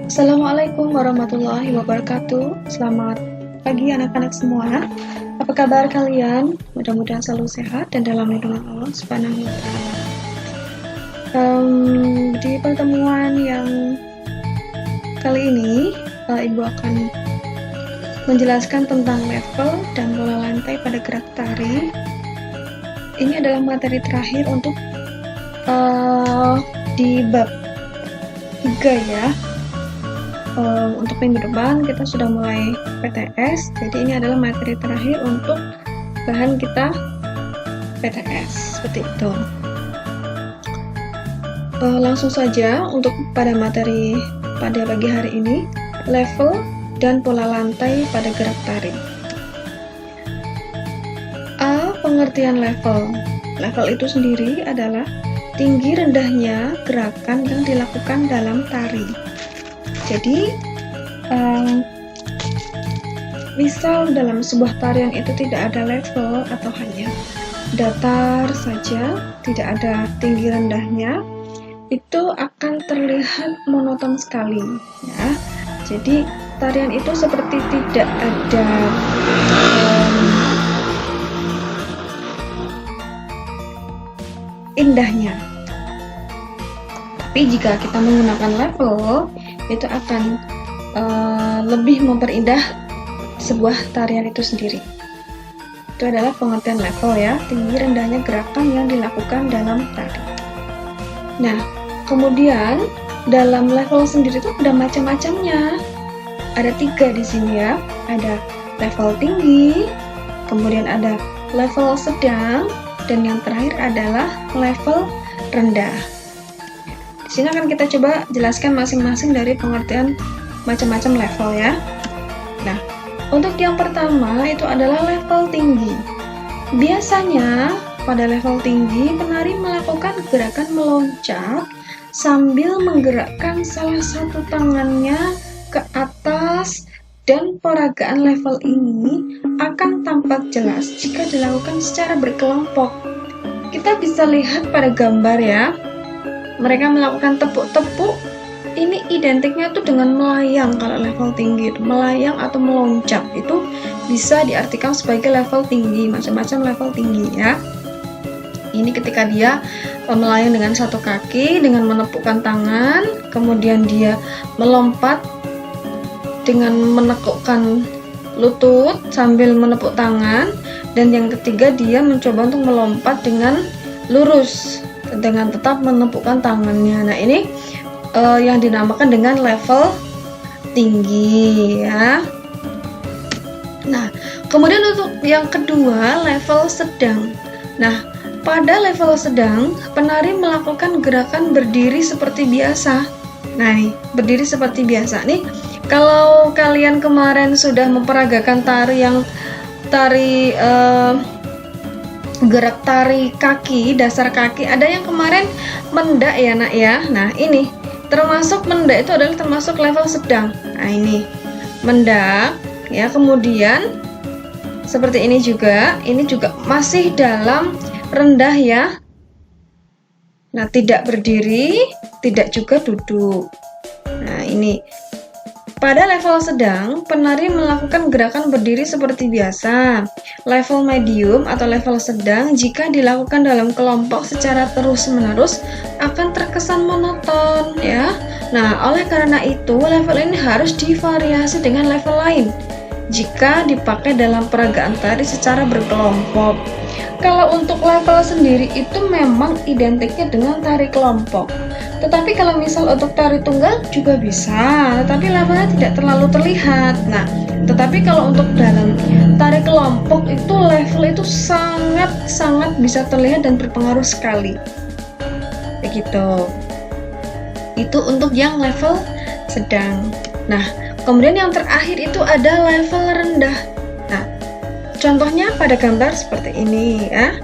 Assalamualaikum warahmatullahi wabarakatuh. Selamat pagi anak-anak semua. Apa kabar kalian? Mudah-mudahan selalu sehat dan dalam lindungan Allah Subhanahu wa Ta'ala. Di pertemuan yang kali ini, Ibu akan menjelaskan tentang level dan bola lantai pada gerak tari. Ini adalah materi terakhir untuk di bab 3 ya. Untuk minggu depan kita sudah mulai PTS, jadi ini adalah materi terakhir untuk bahan kita PTS, seperti itu. Langsung saja untuk pada materi pada pagi hari ini, level dan pola lantai pada gerak tari. A. Pengertian level. Level itu sendiri adalah tinggi rendahnya gerakan yang dilakukan dalam tari. Jadi, misal dalam sebuah tarian itu tidak ada level atau hanya datar saja, tidak ada tinggi rendahnya, itu akan terlihat monoton sekali, ya. Jadi tarian itu seperti tidak ada indahnya. Tapi jika kita menggunakan level, itu akan lebih memperindah sebuah tarian itu sendiri. Itu adalah pengertian level ya, tinggi rendahnya gerakan yang dilakukan dalam tari. Nah, kemudian dalam level sendiri itu ada macam-macamnya. Ada 3 di sini ya. Ada level tinggi, kemudian ada level sedang, dan yang terakhir adalah level rendah. Di sini akan kita coba jelaskan masing-masing dari pengertian macam-macam level ya. Nah, untuk yang pertama itu adalah level tinggi. Biasanya pada level tinggi penari melakukan gerakan meloncat sambil menggerakkan salah satu tangannya ke atas, dan peragaan level ini akan tampak jelas jika dilakukan secara berkelompok. Kita bisa lihat pada gambar ya. Mereka melakukan tepuk-tepuk, ini identiknya tuh dengan melayang. Kalau level tinggi, melayang atau meloncat itu bisa diartikan sebagai level tinggi, macam-macam level tinggi ya. Ini ketika dia melayang dengan satu kaki, dengan menepukkan tangan, kemudian dia melompat dengan menekukkan lutut sambil menepuk tangan, dan yang ketiga dia mencoba untuk melompat dengan lurus dengan tetap menepukkan tangannya. Nah, ini yang dinamakan dengan level tinggi ya. Nah, kemudian untuk yang kedua, level sedang. Nah, pada level sedang, penari melakukan gerakan berdiri seperti biasa. Nah, nih, berdiri seperti biasa. Nih, kalau kalian kemarin sudah memperagakan tari yang gerak tari kaki, dasar kaki, ada yang kemarin mendak ya nak ya. Nah, ini termasuk mendak, itu adalah termasuk level sedang. Nah, ini mendak ya. Kemudian seperti ini juga masih dalam rendah ya. Nah, tidak berdiri, tidak juga duduk. Nah, ini pada level sedang, penari melakukan gerakan berdiri seperti biasa. Level medium atau level sedang, jika dilakukan dalam kelompok secara terus-menerus, akan terkesan monoton ya. Nah, oleh karena itu, level ini harus divariasi dengan level lain jika dipakai dalam peragaan tari secara berkelompok. Kalau untuk level sendiri itu memang identiknya dengan tari kelompok. Tetapi kalau misal untuk tari tunggal juga bisa, tetapi levelnya tidak terlalu terlihat. Nah, tetapi kalau untuk dalam tari kelompok itu level itu sangat bisa terlihat dan berpengaruh sekali. Begitu. Itu untuk yang level sedang. Nah, kemudian yang terakhir itu ada level rendah. Nah, contohnya pada gambar seperti ini ya.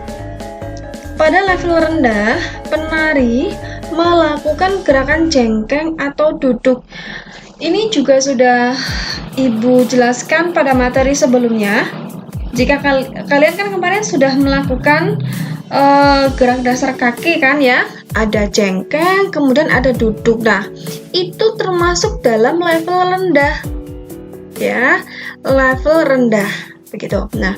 Pada level rendah, penari melakukan gerakan jengkeng atau duduk. Ini juga sudah Ibu jelaskan pada materi sebelumnya. Jika kalian kan kemarin sudah melakukan gerak dasar kaki kan ya, ada jengkeng, kemudian ada duduk. Nah, itu termasuk dalam level rendah. Ya, level rendah begitu. Nah,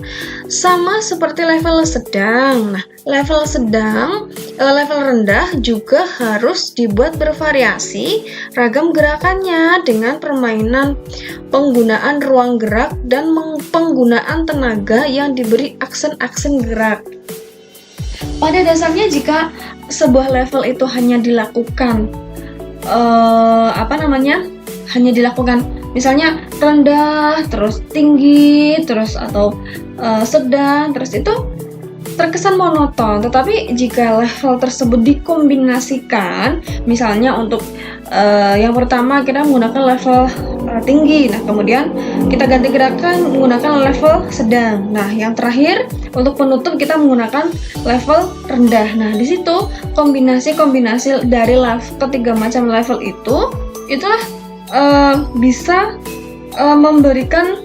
sama seperti level sedang. Nah, level sedang, level rendah juga harus dibuat bervariasi ragam gerakannya dengan permainan penggunaan ruang gerak dan penggunaan tenaga yang diberi aksen-aksen gerak. Pada dasarnya jika sebuah level itu hanya dilakukan hanya dilakukan misalnya rendah, terus tinggi, terus atau sedang, terus itu terkesan monoton. Tetapi jika level tersebut dikombinasikan, misalnya untuk yang pertama kita menggunakan level tinggi, nah kemudian kita ganti gerakan menggunakan level sedang. Nah, yang terakhir untuk penutup kita menggunakan level rendah. Nah, di situ kombinasi-kombinasi dari ketiga macam level itulah bisa memberikan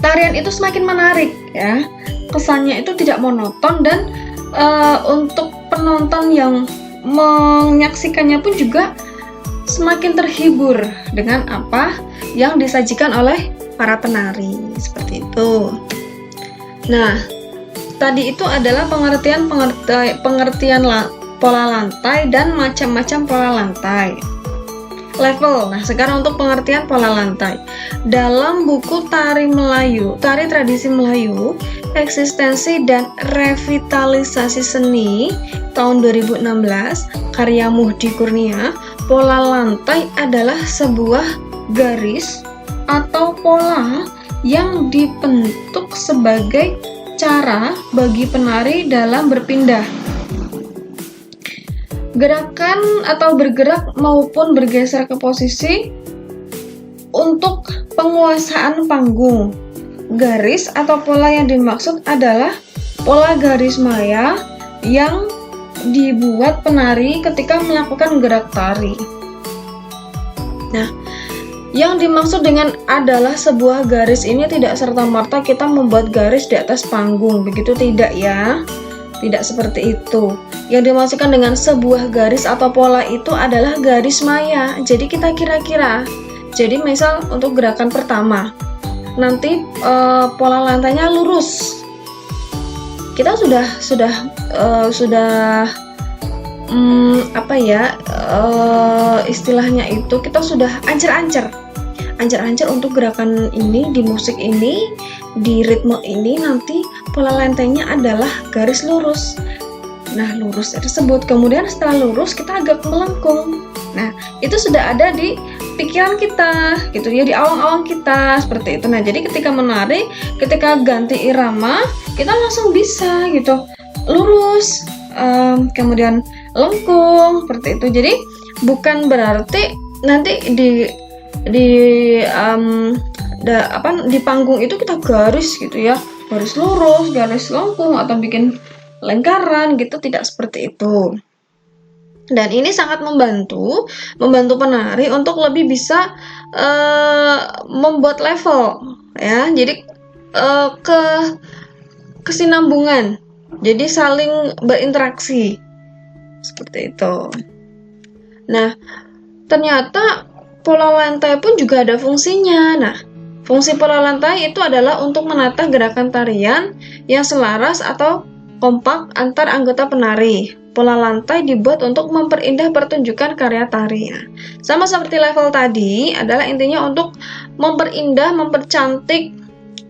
tarian itu semakin menarik ya. Kesannya itu tidak monoton dan untuk penonton yang menyaksikannya pun juga semakin terhibur dengan apa yang disajikan oleh para penari seperti itu. Nah, tadi itu adalah pengertian pola lantai dan macam-macam pola lantai. Level. Nah, sekarang untuk pengertian pola lantai. Dalam buku Tari Tradisi Melayu, Eksistensi dan Revitalisasi Seni tahun 2016, karya Muhdi Kurnia, pola lantai adalah sebuah garis atau pola yang dibentuk sebagai cara bagi penari dalam berpindah, gerakan atau bergerak maupun bergeser ke posisi untuk penguasaan panggung. Garis atau pola yang dimaksud adalah pola garis maya yang dibuat penari ketika melakukan gerak tari. Nah, yang dimaksud dengan adalah sebuah garis ini tidak serta-merta kita membuat garis di atas panggung, begitu tidak ya? Tidak seperti itu. Yang dimaksudkan dengan sebuah garis atau pola itu adalah garis maya. Jadi kita kira-kira. Jadi misal untuk gerakan pertama, nanti pola lantainya lurus. Kita istilahnya itu kita sudah ancer-ancer untuk gerakan ini, di musik ini, di ritme ini, nanti pola lantainya adalah garis lurus. Nah, lurus tersebut, kemudian setelah lurus kita agak melengkung. Nah, itu sudah ada di pikiran kita gitu ya, di awang-awang kita seperti itu. Nah, jadi ketika menari, ketika ganti irama, kita langsung bisa gitu lurus, kemudian lengkung seperti itu. Jadi bukan berarti nanti di panggung itu kita garis gitu ya, garis lurus, garis lengkung atau bikin lingkaran gitu, tidak seperti itu. Dan ini sangat membantu penari untuk lebih bisa membuat level ya. Jadi kesinambungan, jadi saling berinteraksi seperti itu. Nah, ternyata pola lantai pun juga ada fungsinya. Nah, fungsi pola lantai itu adalah untuk menata gerakan tarian yang selaras atau kompak antar anggota penari. Pola lantai dibuat untuk memperindah pertunjukan karya tari. Sama seperti level tadi, adalah intinya untuk memperindah, mempercantik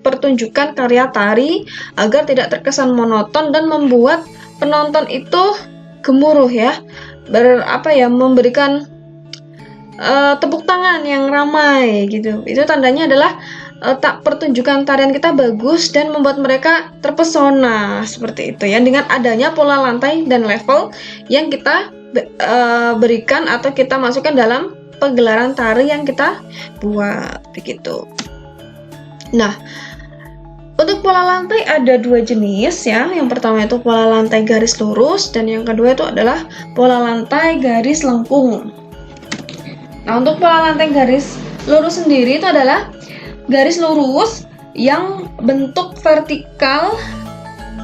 pertunjukan karya tari agar tidak terkesan monoton dan membuat penonton itu gemuruh ya. Memberikan tepuk tangan yang ramai gitu. Itu tandanya adalah pertunjukan tarian kita bagus dan membuat mereka terpesona seperti itu ya, dengan adanya pola lantai dan level yang kita berikan atau kita masukkan dalam pegelaran tari yang kita buat begitu. Nah, untuk pola lantai ada dua jenis ya. Yang pertama itu pola lantai garis lurus dan yang kedua itu adalah pola lantai garis lengkung. Nah, untuk pola lantai garis lurus sendiri itu adalah garis lurus yang bentuk vertikal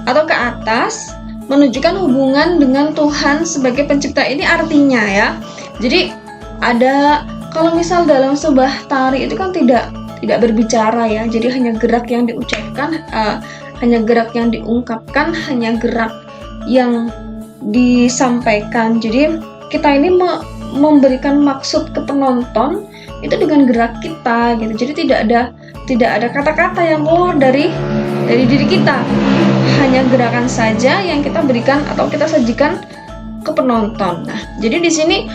atau ke atas menunjukkan hubungan dengan Tuhan sebagai pencipta. Ini artinya ya. Jadi ada, kalau misal dalam sebuah tari itu kan tidak berbicara ya. Jadi hanya gerak yang diucapkan, hanya gerak yang diungkapkan, hanya gerak yang disampaikan. Jadi kita ini memberikan maksud ke penonton itu dengan gerak kita gitu. Jadi tidak ada kata-kata yang keluar dari diri kita, hanya gerakan saja yang kita berikan atau kita sajikan ke penonton. Nah, jadi di sini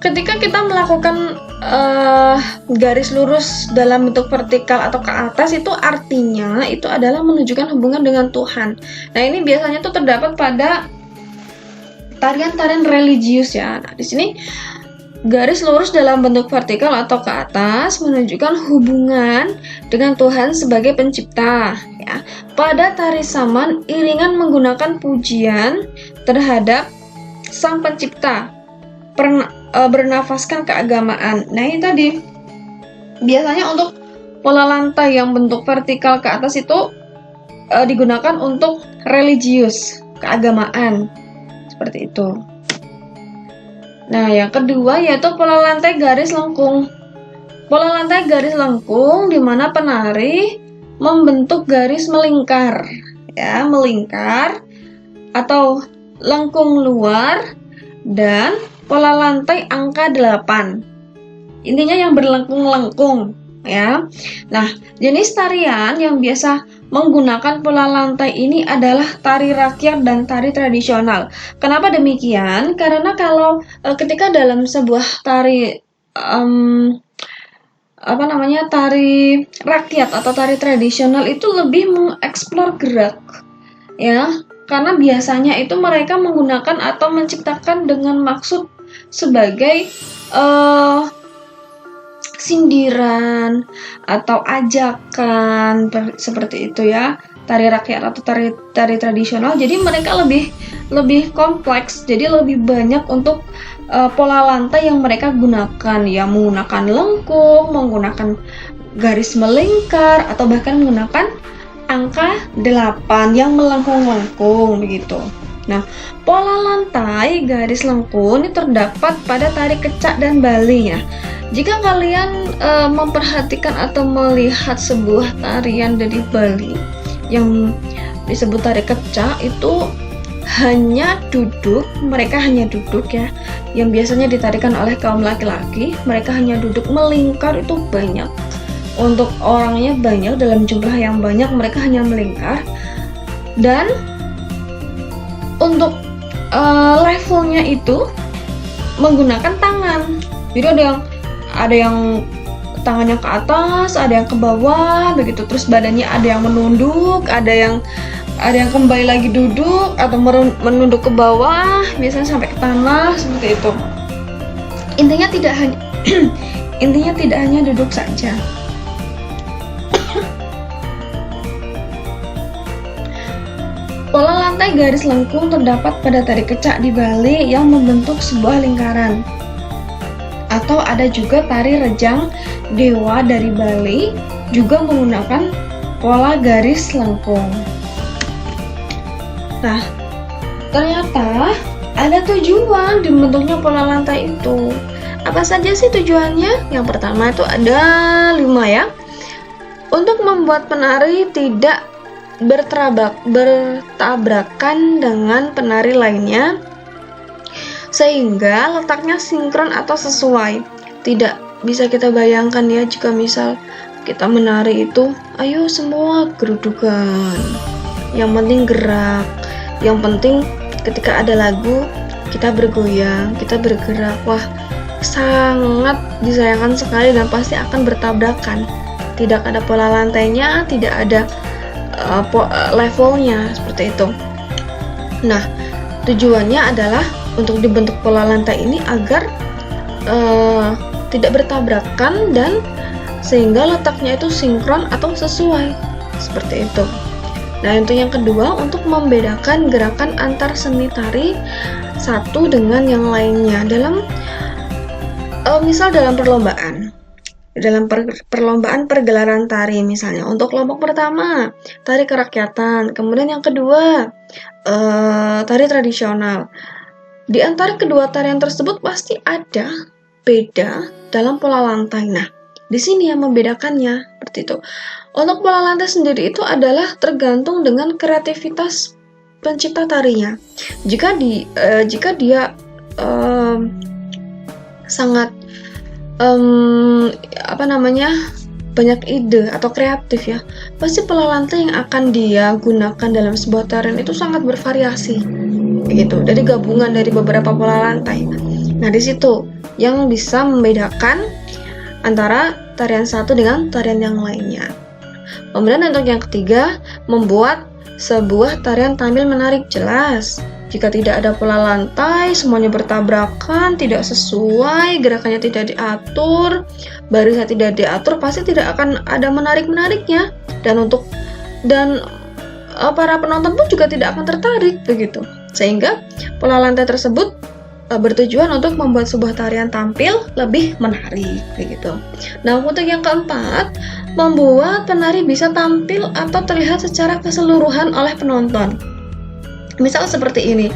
ketika kita melakukan garis lurus dalam bentuk vertikal atau ke atas, itu artinya itu adalah menunjukkan hubungan dengan Tuhan. Nah, ini biasanya tuh terdapat pada tarian-tarian religius ya. Nah, di sini garis lurus dalam bentuk vertikal atau ke atas menunjukkan hubungan dengan Tuhan sebagai pencipta ya. Pada tari saman, iringan menggunakan pujian terhadap Sang Pencipta, bernafaskan keagamaan. Nah, ini tadi biasanya untuk pola lantai yang bentuk vertikal ke atas itu digunakan untuk religius, keagamaan, seperti itu. Nah, yang kedua yaitu pola lantai garis lengkung. Pola lantai garis lengkung di mana penari membentuk garis melingkar, ya, melingkar atau lengkung luar, dan pola lantai angka 8. Intinya yang berlengkung-lengkung, ya. Nah, jenis tarian yang biasa menggunakan pola lantai ini adalah tari rakyat dan tari tradisional. Kenapa demikian? Karena kalau ketika dalam sebuah tari tari rakyat atau tari tradisional itu lebih mengeksplor gerak, ya. Karena biasanya itu mereka menggunakan atau menciptakan dengan maksud sebagai sindiran atau ajakan, seperti itu ya, tari rakyat atau tari tradisional. Jadi mereka lebih kompleks, jadi lebih banyak untuk pola lantai yang mereka gunakan ya, menggunakan lengkung, menggunakan garis melingkar, atau bahkan menggunakan angka 8 yang melengkung-lengkung begitu. Nah, pola lantai garis lengkung ini terdapat pada tari kecak dan Bali ya. Jika kalian memperhatikan atau melihat sebuah tarian dari Bali yang disebut tari kecak, itu hanya duduk, mereka hanya duduk ya, yang biasanya ditarikan oleh kaum laki-laki. Mereka hanya duduk melingkar, itu banyak, untuk orangnya banyak, dalam jumlah yang banyak, mereka hanya melingkar. Dan untuk levelnya itu menggunakan tangan. Jadi ada yang tangannya ke atas, ada yang ke bawah begitu, terus badannya ada yang menunduk, ada yang kembali lagi duduk atau menunduk ke bawah, biasanya sampai ke tanah, seperti itu. Intinya tidak hanya duduk saja. Pola lantai garis lengkung terdapat pada tari kecak di Bali yang membentuk sebuah lingkaran. Atau ada juga tari rejang dewa dari Bali juga menggunakan pola garis lengkung. Nah, ternyata ada tujuan dibentuknya pola lantai itu. Apa saja sih tujuannya? Yang pertama itu ada 5 ya. Untuk membuat penari tidak bertabrakan dengan penari lainnya, sehingga letaknya sinkron atau sesuai. Tidak bisa kita bayangkan ya, jika misal kita menari itu, ayo semua gerudukan, yang penting gerak, yang penting ketika ada lagu kita bergoyang, kita bergerak. Wah, sangat disayangkan sekali dan pasti akan bertabrakan. Tidak ada pola lantainya, tidak ada levelnya, seperti itu. Nah, tujuannya adalah untuk dibentuk pola lantai ini agar tidak bertabrakan dan sehingga letaknya itu sinkron atau sesuai, seperti itu. Nah, untuk yang kedua, untuk membedakan gerakan antar seni tari satu dengan yang lainnya. Misal dalam perlombaan, dalam perlombaan pergelaran tari misalnya. Untuk kelompok pertama, tari kerakyatan. Kemudian yang kedua, tari tradisional. Di antara kedua tarian tersebut pasti ada beda dalam pola lantai. Nah, di sini yang membedakannya seperti itu. Untuk pola lantai sendiri itu adalah tergantung dengan kreativitas pencipta tarinya. Jika dia sangat banyak ide atau kreatif ya, pasti pola lantai yang akan dia gunakan dalam sebuah tarian itu sangat bervariasi begitu, dari gabungan dari beberapa pola lantai. Nah, di situ yang bisa membedakan antara tarian satu dengan tarian yang lainnya. Kemudian untuk yang ketiga, membuat sebuah tarian tampil menarik. Jelas, jika tidak ada pola lantai, semuanya bertabrakan, tidak sesuai, gerakannya tidak diatur, barisnya tidak diatur, pasti tidak akan ada menarik-menariknya. Dan para penonton pun juga tidak akan tertarik begitu. Sehingga pola lantai tersebut bertujuan untuk membuat sebuah tarian tampil lebih menarik begitu. Nah, untuk yang keempat, membuat penari bisa tampil atau terlihat secara keseluruhan oleh penonton. Misal seperti ini,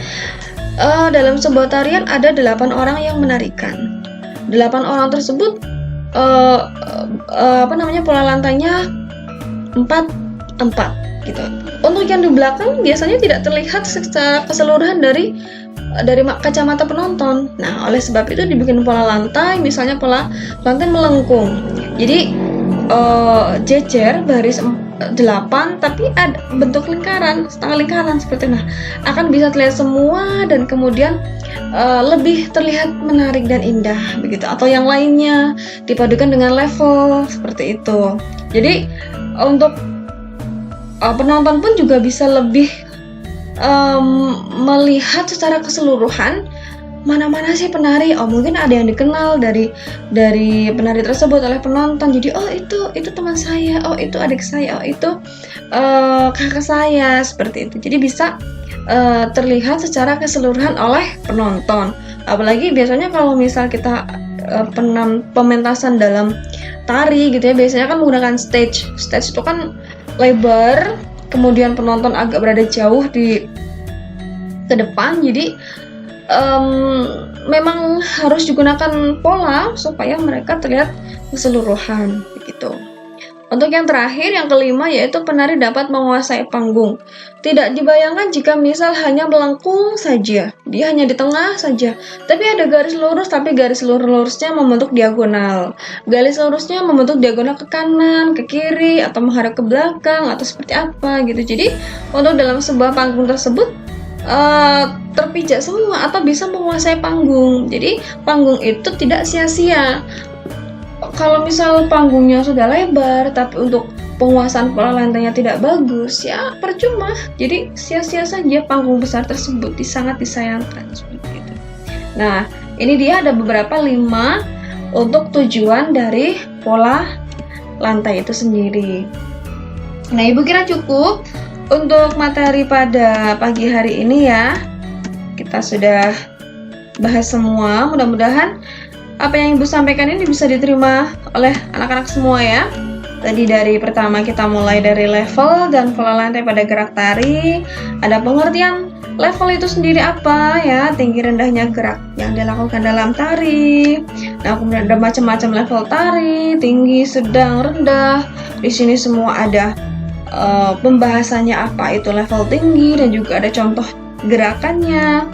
dalam sebuah tarian ada 8 orang yang menarikan. 8 orang tersebut pola lantainya 4 gitu. Untuk yang di belakang biasanya tidak terlihat secara keseluruhan dari kacamata penonton. Nah, oleh sebab itu dibikin pola lantai, misalnya pola lantai melengkung. Jadi jejer baris 8 tapi ada bentuk lingkaran, setengah lingkaran seperti itu. Nah, akan bisa terlihat semua dan kemudian lebih terlihat menarik dan indah begitu. Atau yang lainnya dipadukan dengan level seperti itu. Jadi untuk penonton pun juga bisa lebih melihat secara keseluruhan mana sih penari. Mungkin ada yang dikenal dari penari tersebut oleh penonton. Jadi itu teman saya, itu adik saya, itu kakak saya, seperti itu. Jadi bisa terlihat secara keseluruhan oleh penonton. Apalagi biasanya kalau misal kita pementasan dalam tari gitu ya, biasanya kan menggunakan stage itu kan lebar, kemudian penonton agak berada jauh ke depan. Jadi memang harus digunakan pola supaya mereka terlihat keseluruhan begitu. Untuk yang terakhir, yang kelima, yaitu penari dapat menguasai panggung. Tidak dibayangkan jika misal hanya melengkung saja, dia hanya di tengah saja, tapi ada garis lurus, tapi garis lurusnya membentuk diagonal. Garis lurusnya membentuk diagonal ke kanan, ke kiri, atau menghadap ke belakang, atau seperti apa gitu. Jadi untuk dalam sebuah panggung tersebut terpijak semua atau bisa menguasai panggung. Jadi panggung itu tidak sia-sia. Kalau misal panggungnya sudah lebar tapi untuk penguasaan pola lantainya tidak bagus, ya percuma. Jadi sia-sia saja panggung besar tersebut, sangat disayangkan seperti itu. Nah, ini dia ada beberapa 5 untuk tujuan dari pola lantai itu sendiri. Nah, Ibu kira cukup untuk materi pada pagi hari ini ya. Kita sudah bahas semua. Mudah-mudahan apa yang Ibu sampaikan ini bisa diterima oleh anak-anak semua ya. Tadi dari pertama kita mulai dari level dan pola lantai pada gerak tari. Ada pengertian level itu sendiri apa ya, tinggi rendahnya gerak yang dilakukan dalam tari. Nah, kemudian ada macam-macam level tari, tinggi, sedang, rendah. Di sini semua ada pembahasannya apa itu level tinggi dan juga ada contoh gerakannya.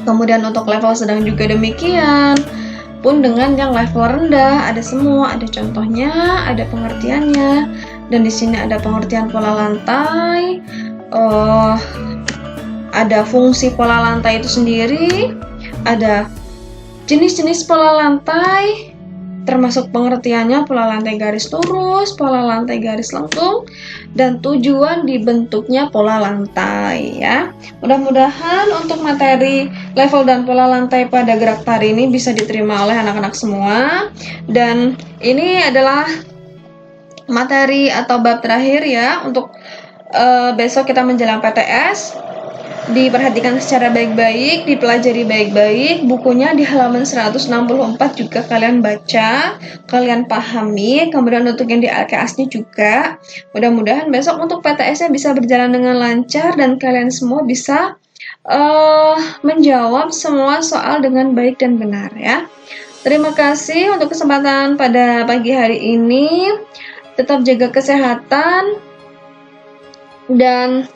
Kemudian untuk level sedang juga demikian. Pun dengan yang level rendah ada semua, ada contohnya, ada pengertiannya, dan di sini ada pengertian pola lantai, ada fungsi pola lantai itu sendiri, ada jenis-jenis pola lantai, termasuk pengertiannya pola lantai garis lurus, pola lantai garis lengkung, dan tujuan dibentuknya pola lantai ya. Mudah-mudahan untuk materi level dan pola lantai pada gerak tari ini bisa diterima oleh anak-anak semua. Dan ini adalah materi atau bab terakhir ya untuk besok kita menjelang PTS. diperhatikan secara baik-baik, dipelajari baik-baik. Bukunya di halaman 164 juga kalian baca, kalian pahami. Kemudian untuk yang di LKS-nya juga. Mudah-mudahan besok untuk PTS-nya bisa berjalan dengan lancar dan kalian semua bisa menjawab semua soal dengan baik dan benar ya. Terima kasih untuk kesempatan pada pagi hari ini. Tetap jaga kesehatan dan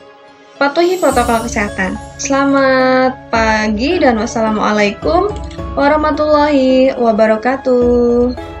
patuhi protokol kesehatan. Selamat pagi dan wassalamualaikum warahmatullahi wabarakatuh.